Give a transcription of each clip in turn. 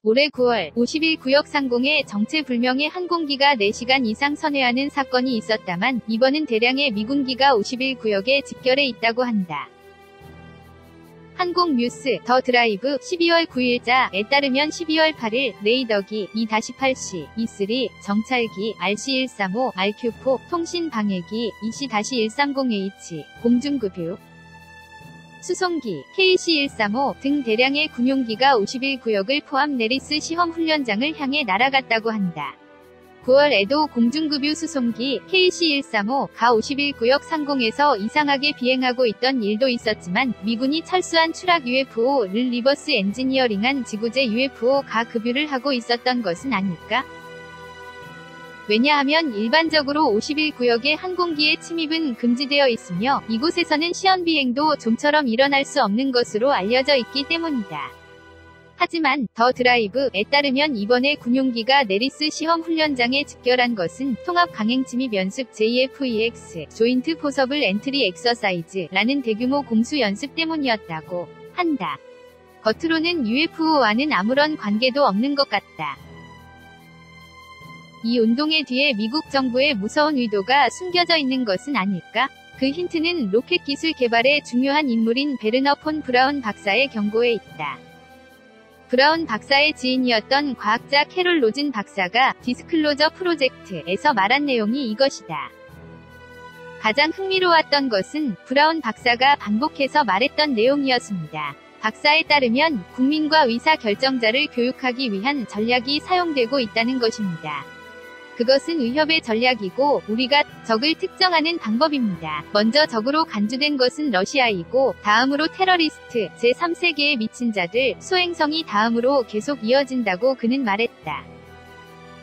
올해 9월 51구역 상공에 정체불명의 항공기가 4시간 이상 선회하는 사건이 있었다만 이번은 대량의 미군기가 51구역에 집결해 있다고 한다. 항공뉴스 더 드라이브 12월 9일자에 따르면 12월 8일 레이더기 E-8C, E3, 정찰기 RC-135, RQ-4, 통신방해기 EC-130H, 공중급유, 수송기 KC-135 등 대량의 군용기가 51구역을 포함 내리스 시험훈련장을 향해 날아갔다고 한다. 9월에도 공중급유 수송기 KC-135가 51구역 상공에서 이상하게 비행하고 있던 일도 있었지만 미군이 철수한 추락 UFO를 리버스 엔지니어링한 지구제 UFO가 급유를 하고 있었던 것은 아닐까? 왜냐하면 일반적으로 51구역의 항공기의 침입은 금지되어 있으며 이곳에서는 시연비행도 좀처럼 일어날 수 없는 것으로 알려져 있기 때문이다. 하지만 더 드라이브에 따르면 이번에 군용기가 내리스 시험훈련장에 집결한 것은 통합강행침입 연습 JFEX 조인트 포서블 엔트리 엑서사이즈라는 대규모 공수 연습 때문이었다고 한다. 겉으로는 UFO와는 아무런 관계도 없는 것 같다. 이 운동의 뒤에 미국 정부의 무서운 의도가 숨겨져 있는 것은 아닐까? 그 힌트는 로켓 기술 개발에 중요한 인물인 베르너 폰 브라운 박사의 경고에 있다. 브라운 박사의 지인이었던 과학자 캐롤 로즌 박사가 디스클로저 프로젝트에서 말한 내용이 이것이다. 가장 흥미로웠던 것은 브라운 박사가 반복해서 말했던 내용이었습니다. 박사에 따르면 국민과 의사결정자를 교육하기 위한 전략이 사용되고 있다는 것입니다. 그것은 의협의 전략이고 우리가 적을 특정하는 방법입니다. 먼저 적으로 간주된 것은 러시아이고 다음으로 테러리스트, 제3세계에 미친 자들, 소행성이 다음으로 계속 이어진다고 그는 말했다.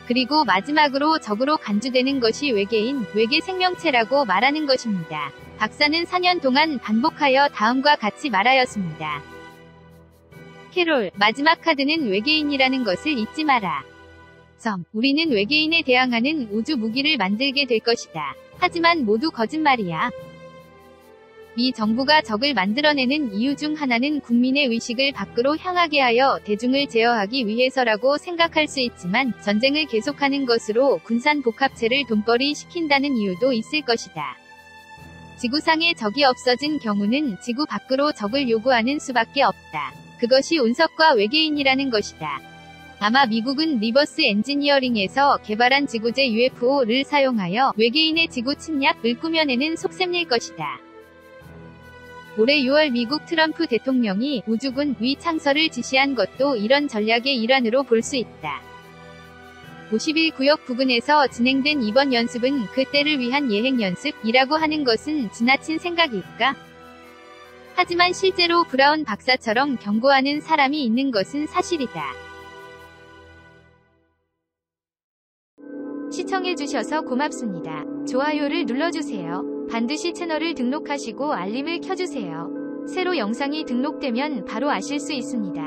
그리고 마지막으로 적으로 간주되는 것이 외계인, 외계 생명체라고 말하는 것입니다. 박사는 4년 동안 반복하여 다음과 같이 말하였습니다. 캐롤, 마지막 카드는 외계인이라는 것을 잊지 마라. 우리는 외계인에 대항하는 우주 무기를 만들게 될 것이다. 하지만 모두 거짓말이야. 미 정부가 적을 만들어내는 이유 중 하나는 국민의 의식을 밖으로 향하게 하여 대중을 제어하기 위해서라고 생각할 수 있지만 전쟁을 계속하는 것으로 군산 복합체를 돈벌이 시킨다는 이유도 있을 것이다. 지구상에 적이 없어진 경우는 지구 밖으로 적을 요구하는 수밖에 없다. 그것이 운석과 외계인이라는 것이다. 아마 미국은 리버스 엔지니어링에서 개발한 지구제 UFO를 사용하여 외계인의 지구 침략을 꾸며내는 속셈일 것이다. 올해 6월 미국 트럼프 대통령이 우주군 위 창설을 지시한 것도 이런 전략의 일환으로 볼 수 있다. 51구역 부근에서 진행된 이번 연습은 그때를 위한 예행 연습이라고 하는 것은 지나친 생각일까? 하지만 실제로 브라운 박사처럼 경고하는 사람이 있는 것은 사실이다. 시청해주셔서 고맙습니다. 좋아요를 눌러주세요. 반드시 채널을 등록하시고 알림을 켜주세요. 새로 영상이 등록되면 바로 아실 수 있습니다.